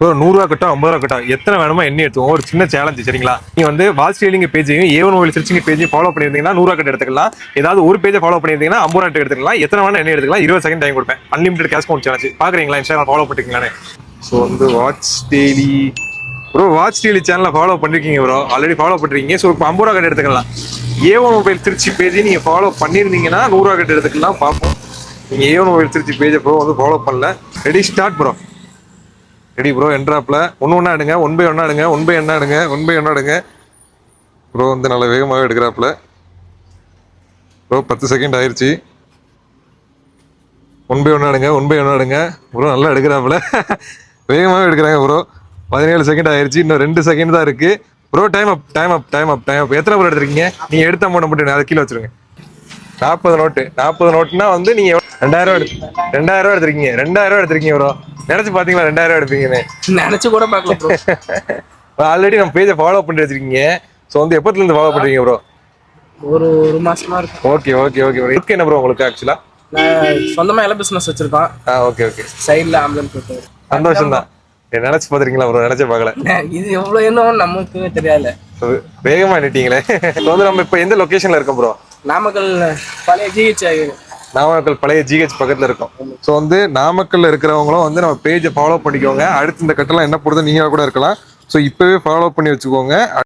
Bro 100 கட்டா 50 கட்டா எத்தனை வேணுமோ எண்ணி எடுத்துக்கோங்க. ஒரு சின்ன சேலஞ்சு சரிங்களா? நீங்க வந்து வால் ஸ்டைலிங் பேஜையும் A1 மொபைல் சர்ச்சிங் பேஜையும் ஃபாலோ பண்ணியிருந்தீங்கன்னா 100 கட்ட எடுத்துக்கலாம். ஏதாவது ஒரு பேஜை ஃபாலோ பண்ணியிருந்தீங்கன்னா 50 எடுத்துக்கலாம். எத்தனை வேணா எண்ணி எடுத்துக்கலாம். 20 செகண்ட் டைம் கொடுப்பேன். அன்லிமிடெட் கேஷ் கவுண்ட் சேலஞ்சு பாக்குறீங்களா? இன்ஸ்டாகிராம் ஃபாலோ பண்ணிருக்கீங்களானே. ஸோ வந்து watch daily bro, watch daily சேனலை ஃபாலோ பண்ணிருக்கீங்க ப்ரோ, ஆல்ரெடி ஃபாலோ பண்ணிருக்கீங்க. ஸோ இப்போ 50 கட்ட எடுத்துக்கலாம். A1 மொபைல் திருச்சி பேஜை நீங்க ஃபாலோ பண்ணியிருந்தீங்கன்னா 100 கட்ட எடுத்துக்கலாம். பார்ப்போம். நீங்க A1 மொபைல் திருச்சி பேஜை ப்ரோ வந்து ஃபாலோ பண்ணல. Ready start bro. Ready bro. என்ட்ராப்ல ஒன்று எடுங்க. 1 by 1 எடுங்க. 1 by 1 எடுங்க. 1 by 1 எடுங்க. ப்ரோ வந்து நல்லா வேகமாகவே எடுக்கிறாப்புல. ப்ரோ 10 செகண்ட் ஆயிடுச்சு. 1 by 1 எடுங்க. 1 by 1 எடுங்க. ப்ரோ நல்லா எடுக்கிறாப்புல. வேகமாகவே எடுக்கிறாங்க ப்ரோ. 17 செகண்ட் ஆயிடுச்சு. இன்னும் 2 செகண்ட் தான் இருக்கு. ப்ரோ டைம் அப் டைம் அப் டைம் அப் டைம் அப். எத்தனை ப்ரோ எடுத்துருக்கீங்க? நீங்க எடுத்த அமௌண்ட் மட்டும் அதை கீழே வச்சிருங்க. 40 நோட்டு. 40 நோட்டுனா வந்து நீங்க 2000 எடுத்திருக்கீங்க. 2000 எடுத்திருக்கீங்க ப்ரோ. நினைச்சு பாத்தீங்களா 2000 எடுப்பீங்கன்னு? நினைச்சு கூட பார்க்கல ப்ரோ. ஆல்ரெடி நம்ம பேஜை ஃபாலோ பண்ணி வச்சிருக்கீங்க. ஸோ வந்து எப்பத்துல இருந்து ஃபாலோ பண்றீங்க ப்ரோ? ஒரு மாசமா இருக்கு. Okay okay okay bro. இதுக்கு என்ன ப்ரோ உங்களுக்கு ஆக்சுவலா? நான் சொந்தமா எல்லாம் பிசினஸ் வச்சிருக்கோம். Okay okay. சைடுல ஆம்புலன்ஸ் போட்டு சந்தோஷம் தான். நினைச்சு பாத்துறீங்களா ப்ரோ? நினைச்சே பார்க்கல. இது எவ்வளவு என்ன நமக்கு தெரியல. வேகமா நிட்டீங்களே. வந்து நம்ம இப்போ எந்த லொகேஷன்ல இருக்கோம் ப்ரோ? நாமக்கல் பழைய ஜிஹெச். நாமக்கல் பழைய ஜிஹெச் பக்கத்துல இருக்கும். ஸோ வந்து நாமக்கல்ல இருக்கிறவங்களும் வந்து நம்ம பேஜை ஃபாலோ பண்ணிக்கோங்க. அடுத்து இந்த கட்டெல்லாம் என்ன போடுறது நீங்க கூட இருக்கலாம். ஸோ இப்பவே ஃபாலோ பண்ணி வச்சுக்கோங்க.